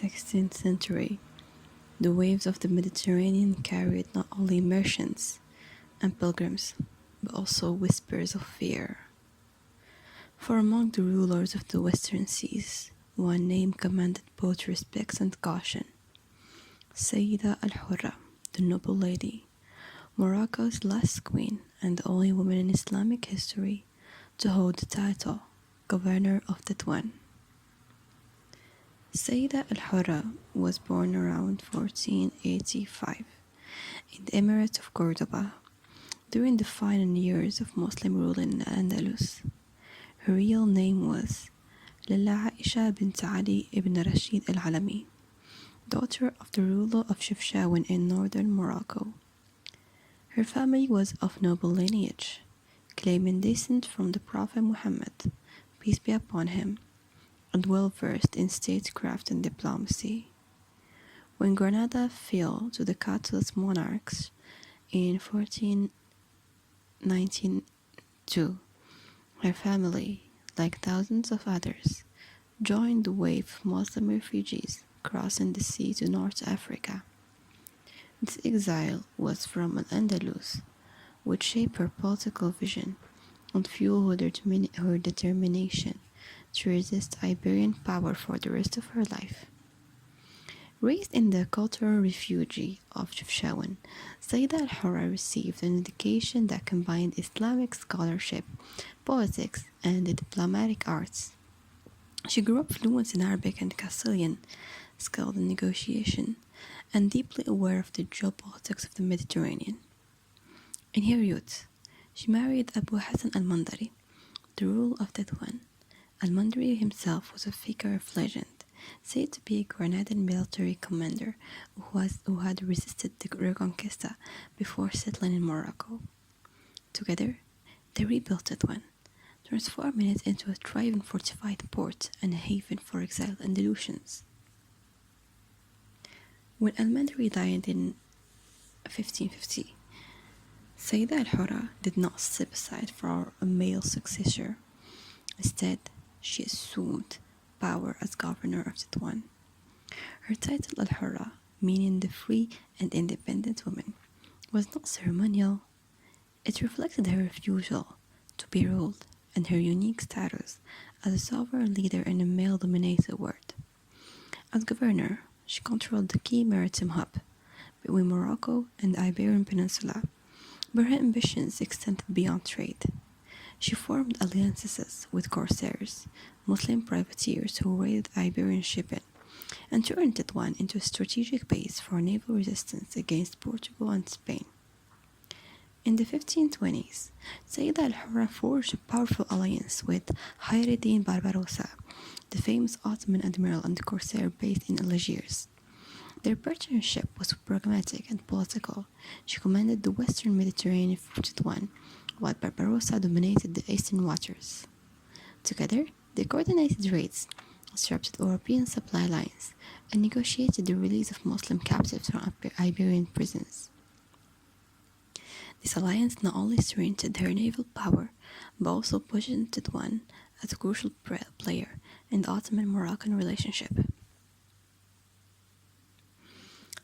16th century, the waves of the Mediterranean carried not only merchants and pilgrims, but also whispers of fear. For among the rulers of the western seas, one name commanded both respect and caution: Sayyida Al Hurra, the noble lady, Morocco's last queen and the only woman in Islamic history to hold the title Governor of Tetouan. Sayyida Al Hurra was born around 1485 in the Emirate of Cordoba during the final years of Muslim rule in Al-Andalus. Her real name was Lalla Aisha bint Ali ibn Rashid al-Alami, daughter of the ruler of Chefchaouen in northern Morocco. Her family was of noble lineage, claiming descent from the Prophet Muhammad, peace be upon him, and well versed in statecraft and diplomacy. When Granada fell to the Catalan monarchs in 1492, her family, like thousands of others, joined the wave of Muslim refugees crossing the sea to North Africa. This exile was from Al-Andalus, which shaped her political vision and fueled her determination to resist Iberian power for the rest of her life. Raised in the cultural refuge of Chefchaouen, Sayyida Al Hurra received an education that combined Islamic scholarship, politics, and the diplomatic arts. She grew up fluent in Arabic and Castilian, skilled in negotiation, and deeply aware of the geopolitics of the Mediterranean. In her youth, she married Abu Hassan al-Mandari, the ruler of Tetouan. Al-Mandari himself was a figure of legend, said to be a Granadian military commander who had resisted the Reconquista before settling in Morocco. Together, they rebuilt Tetouan, transforming it into a thriving fortified port and a haven for exiled Andalusians. When Al-Mandari died in 1550, Sayyida Al Hurra did not step aside for a male successor. Instead, she assumed power as governor of Tetouan. Her title Al Hurra, meaning the free and independent woman, was not ceremonial. It reflected her refusal to be ruled and her unique status as a sovereign leader in a male-dominated world. As governor, she controlled the key maritime hub between Morocco and the Iberian Peninsula, but her ambitions extended beyond trade. She formed alliances with corsairs, Muslim privateers who raided Iberian shipping, and turned Tetouan into a strategic base for naval resistance against Portugal and Spain. In the 1520s, Sayyida Al Hurra forged a powerful alliance with Khaireddin Barbarossa, the famous Ottoman admiral and corsair based in Algiers. Their partnership was pragmatic and political. She commanded the western Mediterranean for Tetouan, while Barbarossa dominated the eastern waters. Together, they coordinated raids, disrupted European supply lines, and negotiated the release of Muslim captives from Iberian prisons. This alliance not only strengthened her naval power, but also positioned Tetouan as a crucial player in the Ottoman-Moroccan relationship.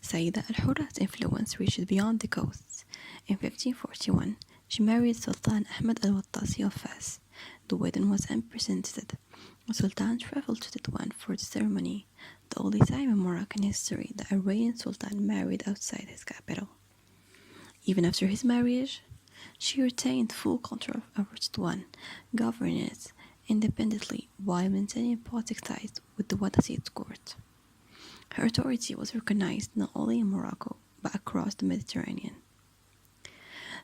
Sayyida Al Hurra's influence reached beyond the coasts. In 1541, she married Sultan Ahmed al-Wattasi of Fez. The wedding was unprecedented. The Sultan traveled to Tetouan for the ceremony, the only time in Moroccan history that a reigning Sultan married outside his capital. Even after his marriage, she retained full control over Tetouan, governing it independently while maintaining political ties with the Wattasid court. Her authority was recognized not only in Morocco, but across the Mediterranean.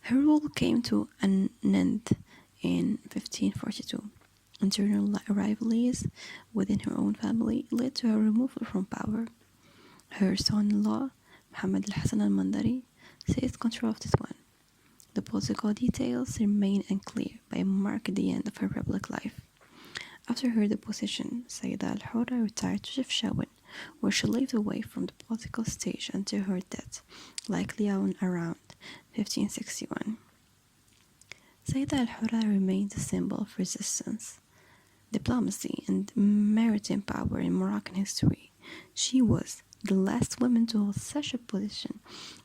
Her rule came to an end in 1542. Internal rivalries within her own family led to her removal from power. Her son-in-law, Muhammad al-Hassan al-Mandari, seized control of Tetouan. The political details remain unclear, but marked the end of her public life. After her deposition, Sayyida Al Hurra retired to Chefchaouen, where she lived away from the political stage until her death, likely around 1561. Sayyida Al Hurra remains a symbol of resistance, diplomacy, and maritime power in Moroccan history. She was the last woman to hold such a position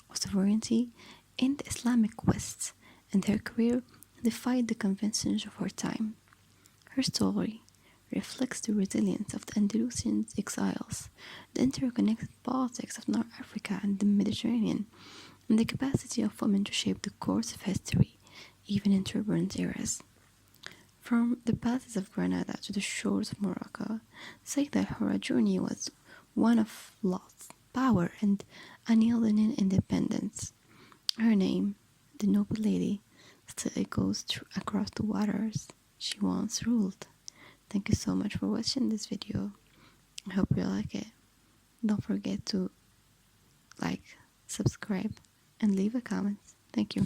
of sovereignty in the Islamic West, and her career defied the conventions of her time. Her story reflects the resilience of the Andalusian exiles, the interconnected politics of North Africa and the Mediterranean, and the capacity of women to shape the course of history, even in turbulent eras. From the baths of Granada to the shores of Morocco, Sayyida Al Hurra journey was one of loss, power, and unyielding independence. Her name, the noble lady, still echoes across the waters she once ruled. Thank you so much for watching this video. I hope you like it. Don't forget to like, subscribe, and leave a comment. Thank you.